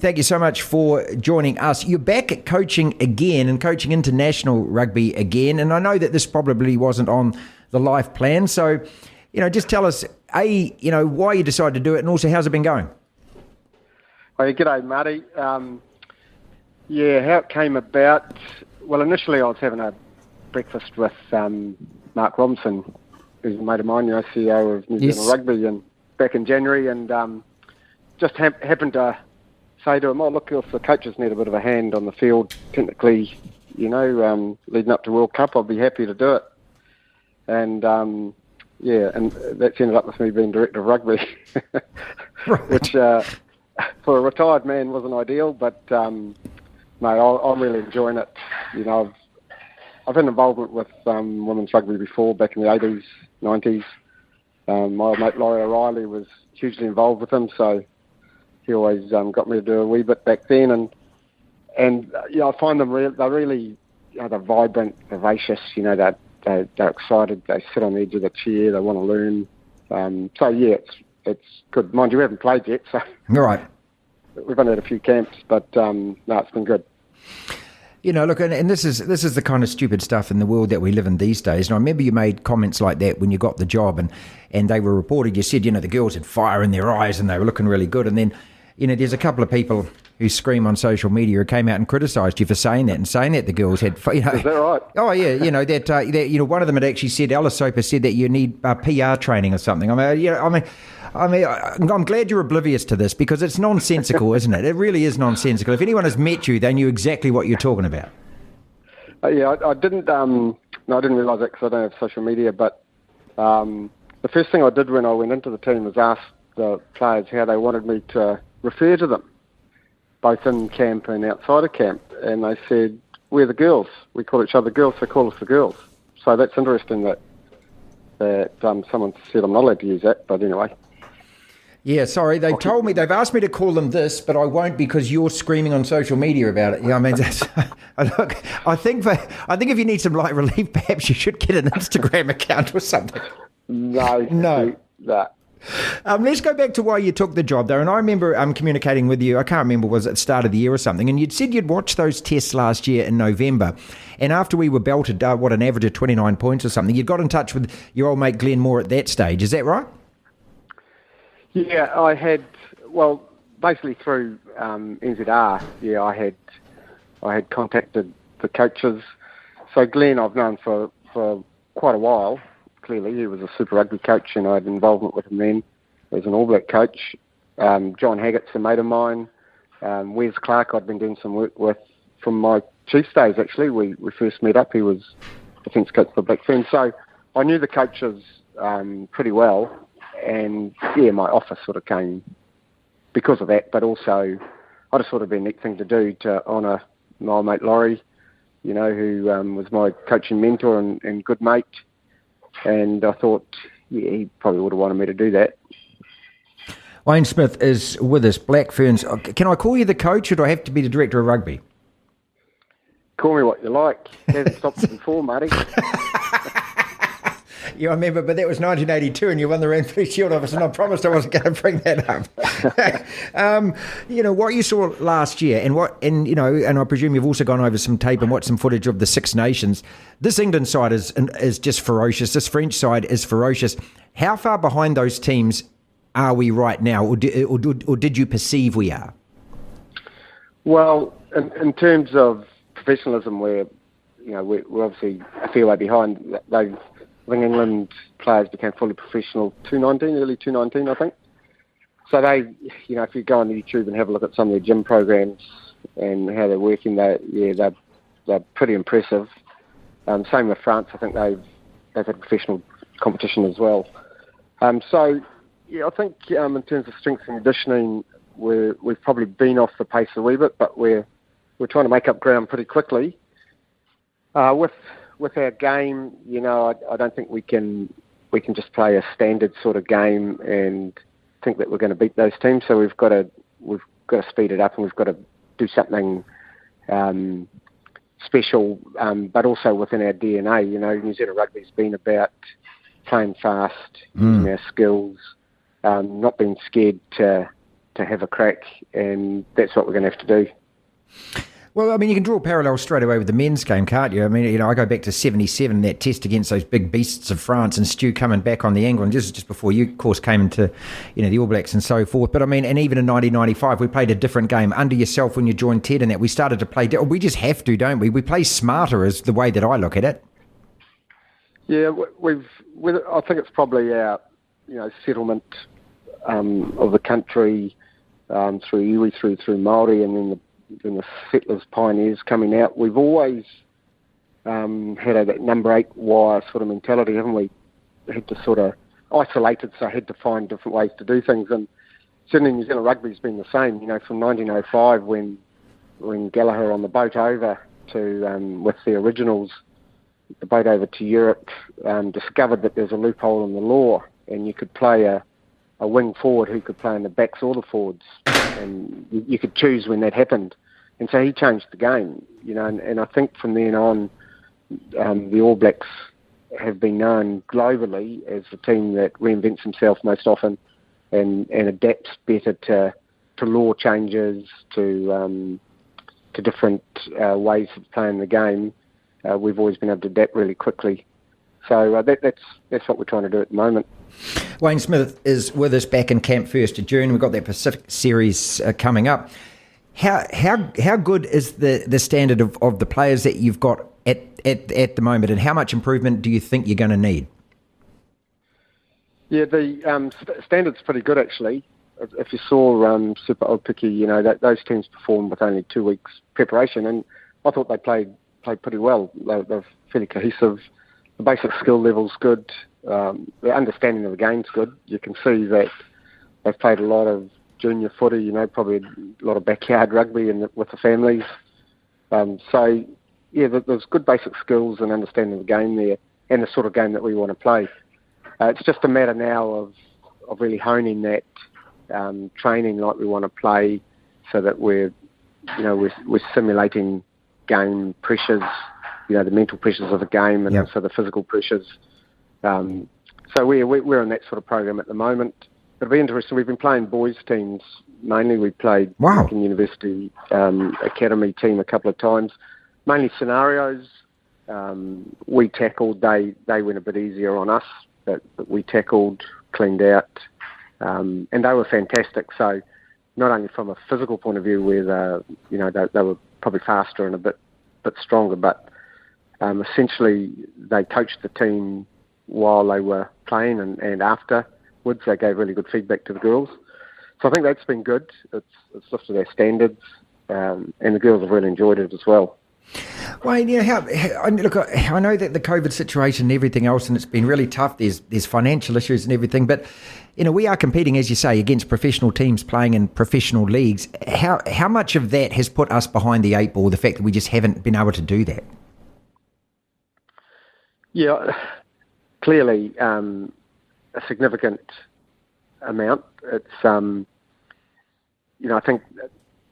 thank you so much for joining us. You're back at coaching again and coaching international rugby again. And I know that this probably wasn't on the life plan. So, just tell us, why you decided to do it, and also how's it been going? Oh, g'day, Marty. How it came about. Well, initially I was having a breakfast with Mark Robinson, who's a mate of mine, CEO of New Zealand Rugby, and back in January, and just happened to say to him, look, if the coaches need a bit of a hand on the field, technically, leading up to World Cup, I'd be happy to do it. And, and that's ended up with me being director of rugby, which for a retired man wasn't ideal, but, mate, I'm really enjoying it. I've had involvement with women's rugby before, back in the 80s, 90s. My old mate Laurie O'Reilly was hugely involved with them, so he always got me to do a wee bit back then. And I find them they're really, they're vibrant, vivacious. They're excited. They sit on the edge of the chair. They want to learn. It's good. Mind you, we haven't played yet, so all right. We've only had a few camps, but no, it's been good. Look, and this is the kind of stupid stuff in the world that we live in these days. And I remember you made comments like that when you got the job, and they were reported. You said, the girls had fire in their eyes and they were looking really good. And then, there's a couple of people who scream on social media who came out and criticised you for saying that, and saying that the girls had, Is that right? Oh yeah, that one of them had actually said, Alice Soper said that you need PR training or something. I'm glad you're oblivious to this, because it's nonsensical, isn't it? It really is nonsensical. If anyone has met you, they knew exactly what you're talking about. I didn't. I didn't realise that because I don't have social media. But the first thing I did when I went into the team was ask the players how they wanted me to refer to them, both in camp and outside of camp. And they said, "We're the girls. We call each other girls, so call us the girls." So that's interesting that someone said I'm not allowed to use that. But anyway. Yeah, sorry. They've asked me to call them this, but I won't because you're screaming on social media about it. Look, I think if you need some light relief, perhaps you should get an Instagram account or something. No. Let's go back to why you took the job, though. And I remember communicating with you, I can't remember, was it at the start of the year or something, and you'd said you'd watched those tests last year in November. And after we were belted, an average of 29 points or something, you got in touch with your old mate Glenn Moore at that stage. Is that right? Yeah, I had, basically through NZR, I had contacted the coaches. So Glenn I've known for quite a while. Clearly, he was a Super Rugby coach, and I had involvement with him then as an All Black coach. John Haggett's a mate of mine. Wes Clark I'd been doing some work with from my Chiefs days, actually. We first met up. He was defence coach for Black Ferns. So I knew the coaches pretty well. And my offer sort of came because of that, but also I just thought it'd be a neat thing to do to honour my old mate Laurie, who was my coaching mentor and good mate. And I thought, he probably would have wanted me to do that. Wayne Smith is with us, Black Ferns. Can I call you the coach, or do I have to be the director of rugby? Call me what you like. Hasn't stopped me before, Marty. Yeah, I remember, but that was 1982 and you won the Ranfurly Shield office, and I promised I wasn't going to bring that up. What you saw last year, and I presume you've also gone over some tape and watched some footage of the Six Nations. This England side is just ferocious. This French side is ferocious. How far behind those teams are we right now, or did you perceive we are? Well, in terms of professionalism, we're obviously a fair way behind. I think England players became fully professional early 2019, I think. So they, if you go on YouTube and have a look at some of their gym programs and how they're working, they're pretty impressive. Same with France. I think they've had professional competition as well. I think in terms of strength and conditioning, we've probably been off the pace a wee bit, but we're trying to make up ground pretty quickly. With our game, I don't think we can just play a standard sort of game and think that we're going to beat those teams. So we've got to speed it up, and we've got to do something special, but also within our DNA. New Zealand Rugby's been about playing fast, using our skills, not being scared to have a crack, and that's what we're going to have to do. Well, I mean, you can draw parallels straight away with the men's game, can't you? I mean, I go back to 77, that test against those big beasts of France, and Stu coming back on the England just before you, of course, came into, the All Blacks and so forth. But I mean, and even in 1995, we played a different game under yourself when you joined Ted, and that we started to play. We just have to, don't we? We play smarter, is the way that I look at it. Yeah, I think it's probably our, settlement of the country through iwi, through Māori, and then the settlers, pioneers coming out. We've always had that number 8 wire sort of mentality, haven't we? Had to sort of isolated, so had to find different ways to do things. And certainly New Zealand rugby's been the same. From 1905 when Gallagher on the boat over to with the originals, the boat over to Europe, discovered that there's a loophole in the law, and you could play a wing forward who could play in the backs or the forwards, and you could choose when that happened. And so he changed the game, and I think from then on, the All Blacks have been known globally as the team that reinvents himself most often and adapts better to law changes, to different ways of playing the game. We've always been able to adapt really quickly. So that's what we're trying to do at the moment. Wayne Smith is with us back in camp 1st of June. We've got that Pacific Series coming up. How good is the standard of the players that you've got at the moment, and how much improvement do you think you're going to need? Yeah, the standard's pretty good actually. If you saw Super Aupiki, those teams performed with only 2 weeks preparation, and I thought they played pretty well. They're fairly cohesive. The basic skill level's good. The understanding of the game's good. You can see that they've played a lot of junior footy, probably a lot of backyard rugby with the families. So, yeah, there's good basic skills and understanding of the game there, and the sort of game that we want to play. It's just a matter now of really honing that training like we want to play, so that we're simulating game pressures, the mental pressures of the game, and also the physical pressures. So we're in that sort of program at the moment. It'll be interesting. We've been playing boys teams mainly. We played Lincoln University Academy team a couple of times. Mainly scenarios. We tackled. They went a bit easier on us, but we tackled, cleaned out, and they were fantastic. So not only from a physical point of view, where they were probably faster and a bit stronger, but essentially they coached the team while they were playing and afterwards. They gave really good feedback to the girls. So I think that's been good. It's lifted our standards, and the girls have really enjoyed it as well. Wayne, look, I know that the COVID situation and everything else, and it's been really tough. There's financial issues and everything, but we are competing, as you say, against professional teams playing in professional leagues. How much of that has put us behind the 8 ball? The fact that we just haven't been able to do that. Yeah, clearly a significant amount. It's I think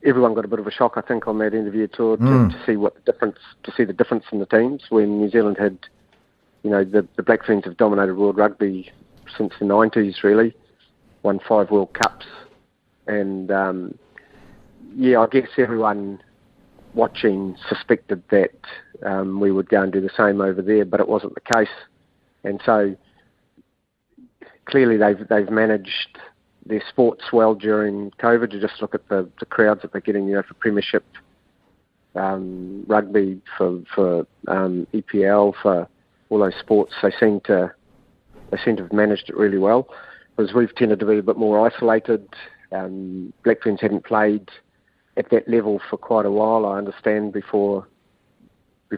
everyone got a bit of a shock, I think, on that interview tour to see the difference in the teams when New Zealand had, the Black Ferns have dominated world rugby since the 90s, really, won 5 World Cups, and I guess everyone watching suspected that we would go and do the same over there, but it wasn't the case, and so clearly they've managed their sports well during COVID. You just look at the crowds that they're getting, for Premiership rugby, for EPL, for all those sports. They seem to have managed it really well. Whereas we've tended to be a bit more isolated. Black Ferns hadn't played at that level for quite a while, I understand, before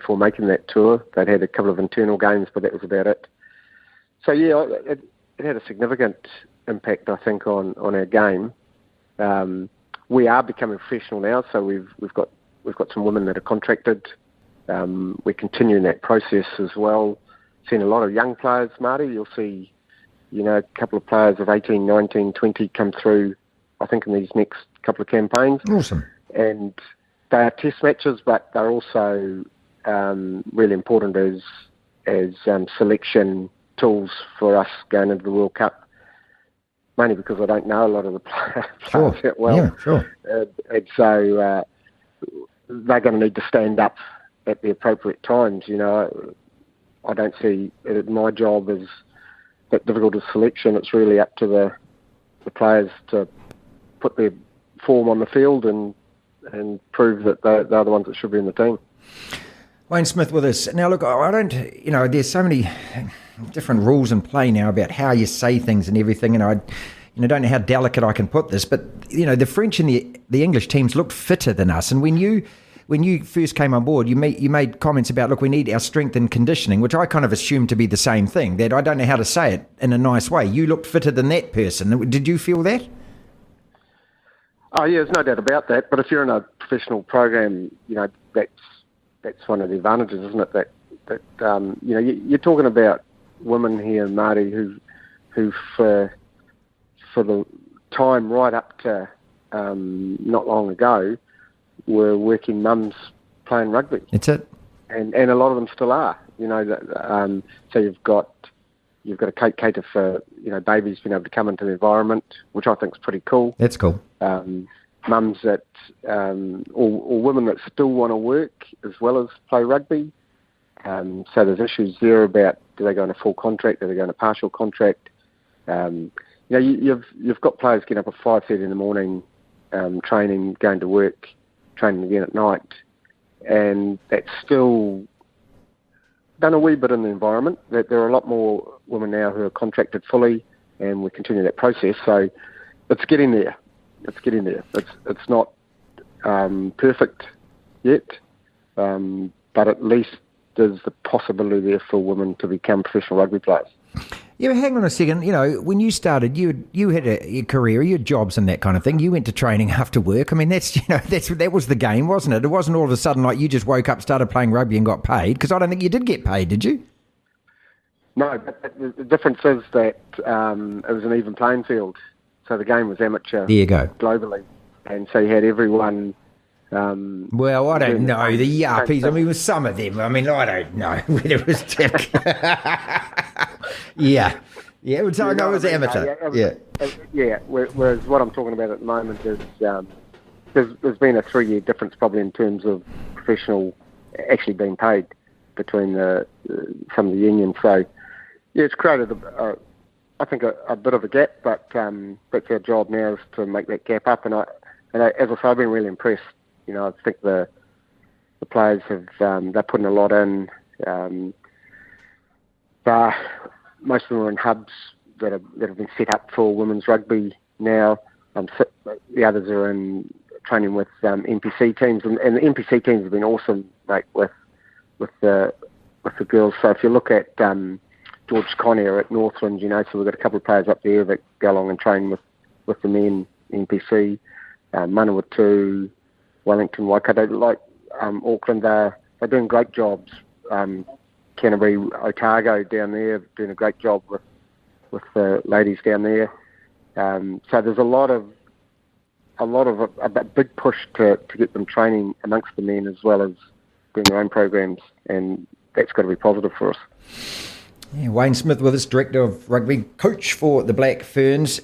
making that tour. They'd had a couple of internal games, but that was about it. So it had a significant impact, I think, on our game. We are becoming professional now, so we've got some women that are contracted. We're continuing that process as well. Seen a lot of young players, Marty. You'll see, a couple of players of 18, 19, 20 come through, I think, in these next couple of campaigns. Awesome. And they are test matches, but they're also really important as selection tools for us going into the World Cup. mainly because I don't know a lot of the players Sure. that well. Yeah, sure. And so they're going to need to stand up at the appropriate times. I don't see my job as that difficult a selection. It's really up to the players to put their form on the field and prove that they're the ones that should be in the team. Wayne Smith with us. Now, look, I don't, there's so many different rules in play now about how you say things and everything, and I don't know how delicate I can put this, but, the French and the English teams looked fitter than us, and when you first came on board, you made comments about, look, we need our strength and conditioning, which I kind of assumed to be the same thing, that I don't know how to say it in a nice way. You looked fitter than that person. Did you feel that? Oh, yeah, there's no doubt about that. But if you're in a professional program, that's one of the advantages, isn't it? That you're talking about women here, Marty, who for the time right up to not long ago were working mums playing rugby. That's it. And a lot of them still are. So you've got a cater for babies being able to come into the environment, which I think is pretty cool. That's cool. Mums that or women that still want to work as well as play rugby. So there's issues there about, do they go on a full contract, do they go on a partial contract? You've got players getting up at 5:30 in the morning, training, going to work, training again at night, and that's still done a wee bit in the environment. That there are a lot more women now who are contracted fully, and we continue that process. So it's getting there. It's not perfect yet, but at least there's the possibility there for women to become professional rugby players. Yeah, hang on a second. When you started, you had a career, you had jobs and that kind of thing. You went to training after work. I mean, that was the game, wasn't it? It wasn't all of a sudden like you just woke up, started playing rugby and got paid. Because I don't think you did get paid, did you? No, but the difference is that it was an even playing field. So the game was amateur. There you go. Globally, and so you had everyone. Well, I don't know the Yappies. I mean, with some of them. I mean, I don't know whether it was. Yeah. It was like I was amateur. Yeah. Whereas what I'm talking about at the moment is there's been a 3-year difference probably in terms of professional actually being paid between some of the unions. So yeah, it's created I think a bit of a gap, but that's our job now, is to make that gap up. And I, as I say, I've been really impressed. I think the players have they're putting a lot in. Most of them are in hubs that have been set up for women's rugby now. The others are in training with NPC teams, and the NPC teams have been awesome, mate, with the girls. So if you look at George Conner at Northland, so we've got a couple of players up there that go along and train with the men, NPC, Manawatu, Wellington, Waikato, like Auckland, they're doing great jobs. Canterbury, Otago down there doing a great job with the ladies down there. So there's a big push to get them training amongst the men as well as doing their own programs, and that's got to be positive for us. Yeah, Wayne Smith with us, Director of Rugby, coach for the Black Ferns.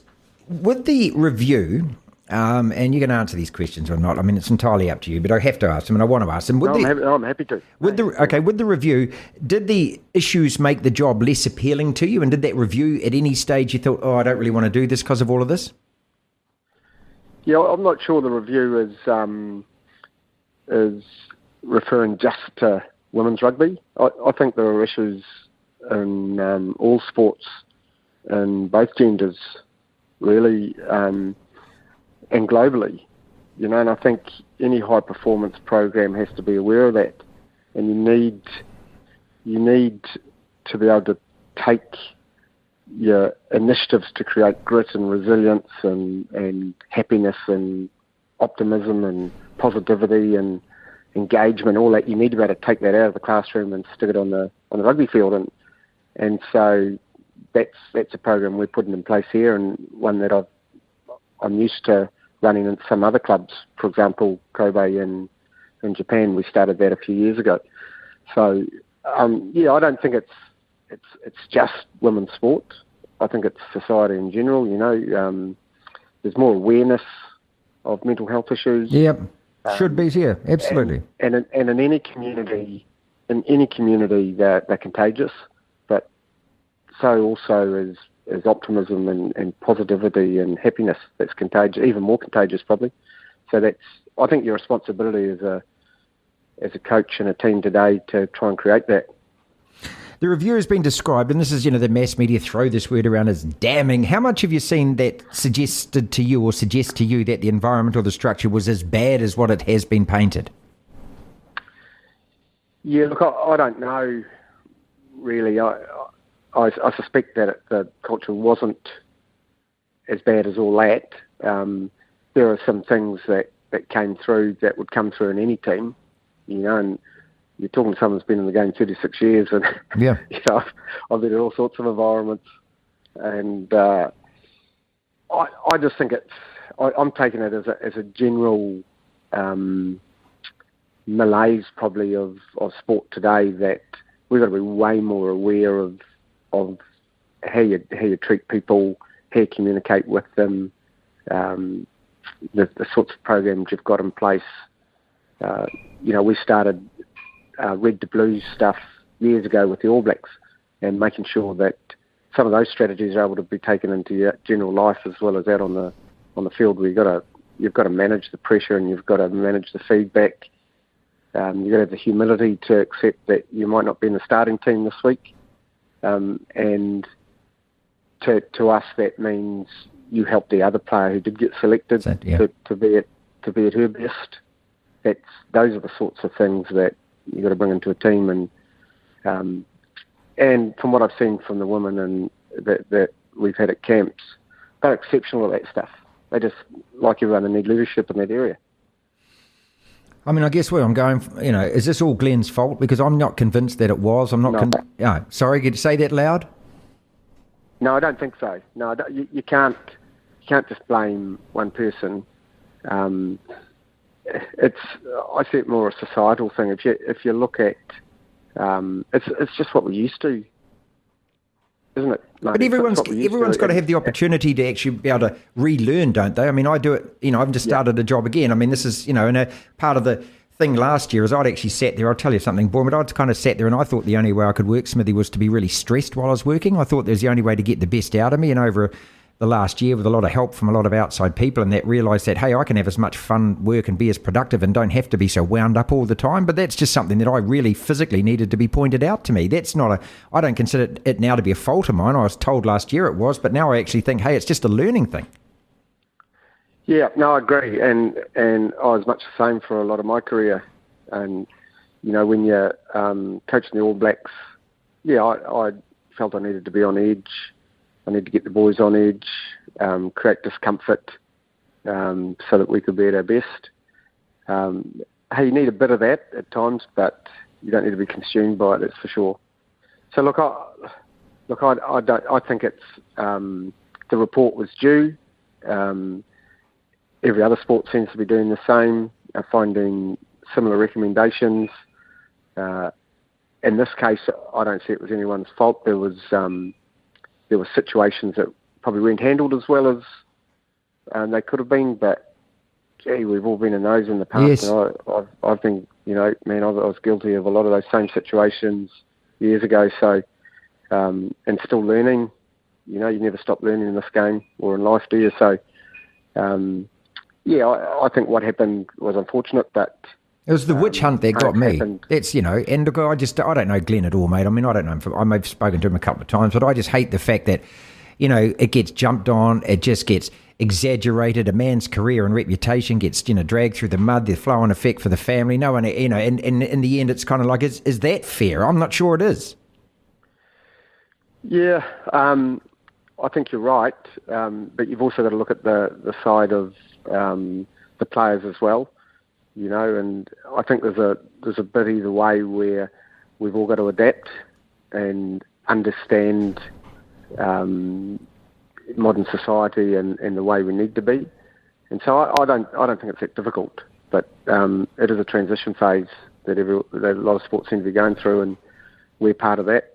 With the review, and you can answer these questions or not. I mean, it's entirely up to you, but I have to ask them, and I want to ask them. I'm happy to. With the review, did the issues make the job less appealing to you? And did that review at any stage you thought, I don't really want to do this because of all of this? Yeah, I'm not sure the review is referring just to women's rugby. I think there are issues in all sports and both genders, really, and globally, and I think any high performance program has to be aware of that, and you need to be able to take your initiatives to create grit and resilience and happiness and optimism and positivity and engagement, all that. You need to be able to take that out of the classroom and stick it on the rugby field, and so that's a program we're putting in place here, and one that I'm used to running in some other clubs. For example, Kobe in Japan, we started that a few years ago. So I don't think it's just women's sport. I think it's society in general. There's more awareness of mental health issues. Yep. Should be, yeah, absolutely. And in any community, they're contagious, but so also is optimism and positivity and happiness. That's contagious, even more contagious probably. So I think your responsibility as a coach and a team today to try and create that. The review has been described, and this is, the mass media throw this word around as damning. How much have you seen that suggest to you that the environment or the structure was as bad as what it has been painted? Yeah, look, I don't know really. I suspect that the culture wasn't as bad as all that. There are some things that came through that would come through in any team, and you're talking to someone who's been in the game 36 years, and yeah, I've been in all sorts of environments, and I just think I'm taking it as a general malaise probably of sport today, that we've got to be way more aware of how you treat people, how you communicate with them, the sorts of programs you've got in place. We started red to blue stuff years ago with the All Blacks, and making sure that some of those strategies are able to be taken into your general life as well as out on the field, where you've got to manage the pressure and you've got to manage the feedback. You've got to have the humility to accept that you might not be in the starting team this week, and to us that means you help the other player who did get selected to be at her best. Those are the sorts of things that you've got to bring into a team, and from what I've seen from the women and that we've had at camps, they're exceptional at that stuff. They just, like everyone, they need leadership in that area. I mean, I guess where I'm going, is this all Glenn's fault? Because I'm not convinced that it was. I'm not. Sorry, could you say that loud? No, I don't think so. No, you can't just blame one person. I see it more a societal thing. If you look at, it's just what we're used to, isn't it? But everyone's got to have the opportunity to actually be able to relearn, don't they? I mean, I do it. I've just started a job again. I mean, this is and a part of the thing last year is I'd actually sat there. I'll tell you something, Boy, but I'd kind of sat there and I thought the only way I could work Smithy was to be really stressed while I was working. I thought there's the only way to get the best out of me, and over the last year, with a lot of help from a lot of outside people, and that realised that, hey, I can have as much fun, work and be as productive and don't have to be so wound up all the time. But that's just something that I really physically needed to be pointed out to me. That's not I don't consider it now to be a fault of mine. I was told last year it was, but now I actually think, hey, it's just a learning thing. Yeah, no, I agree. And I was much the same for a lot of my career. And, when you're coaching the All Blacks, I felt I needed to be on edge. I need to get the boys on edge, create discomfort, so that we could be at our best. You need a bit of that at times, but you don't need to be consumed by it. That's for sure. So I think it's the report was due. Every other sport seems to be doing the same, finding similar recommendations. In this case, I don't see it was anyone's fault. There were situations that probably weren't handled as well as they could have been, but gee, we've all been in those in the past. Yes. And I've been, I was guilty of a lot of those same situations years ago. So, and still learning. You never stop learning in this game or in life, do you? So, I think what happened was unfortunate, but it was the witch hunt that got me. Happened. That's, and look, I don't know Glenn at all, mate. I mean, I don't know him. I may have spoken to him a couple of times, but I just hate the fact that, it gets jumped on. It just gets exaggerated. A man's career and reputation gets, dragged through the mud. The flow-on effect for the family. No one, and in the end, it's kind of like, is that fair? I'm not sure it is. Yeah, I think you're right. But you've also got to look at the side of the players as well. And I think there's a bit either way where we've all got to adapt and understand modern society and the way we need to be. And so I don't think it's that difficult, but it is a transition phase that a lot of sports seem to be going through, and we're part of that.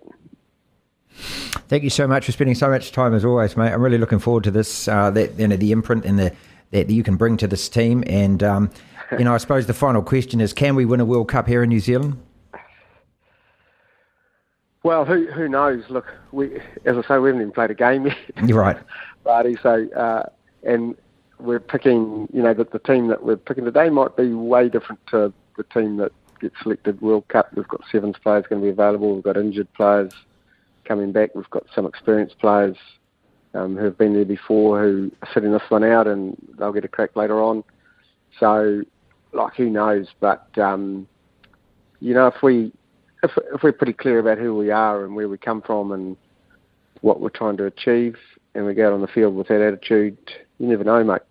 Thank you so much for spending so much time as always, mate. I'm really looking forward to this, the imprint and that you can bring to this team. And, I suppose the final question is, can we win a World Cup here in New Zealand? Well, who knows? Look, as I say, we haven't even played a game yet. You're right. Barty, so, and we're picking, the team that we're picking today might be way different to the team that gets selected World Cup. We've got sevens players going to be available. We've got injured players coming back. We've got some experienced players who have been there before who are sitting this one out, and they'll get a crack later on. So, who knows? But, if we're pretty clear about who we are and where we come from and what we're trying to achieve, and we go out on the field with that attitude, you never know, mate.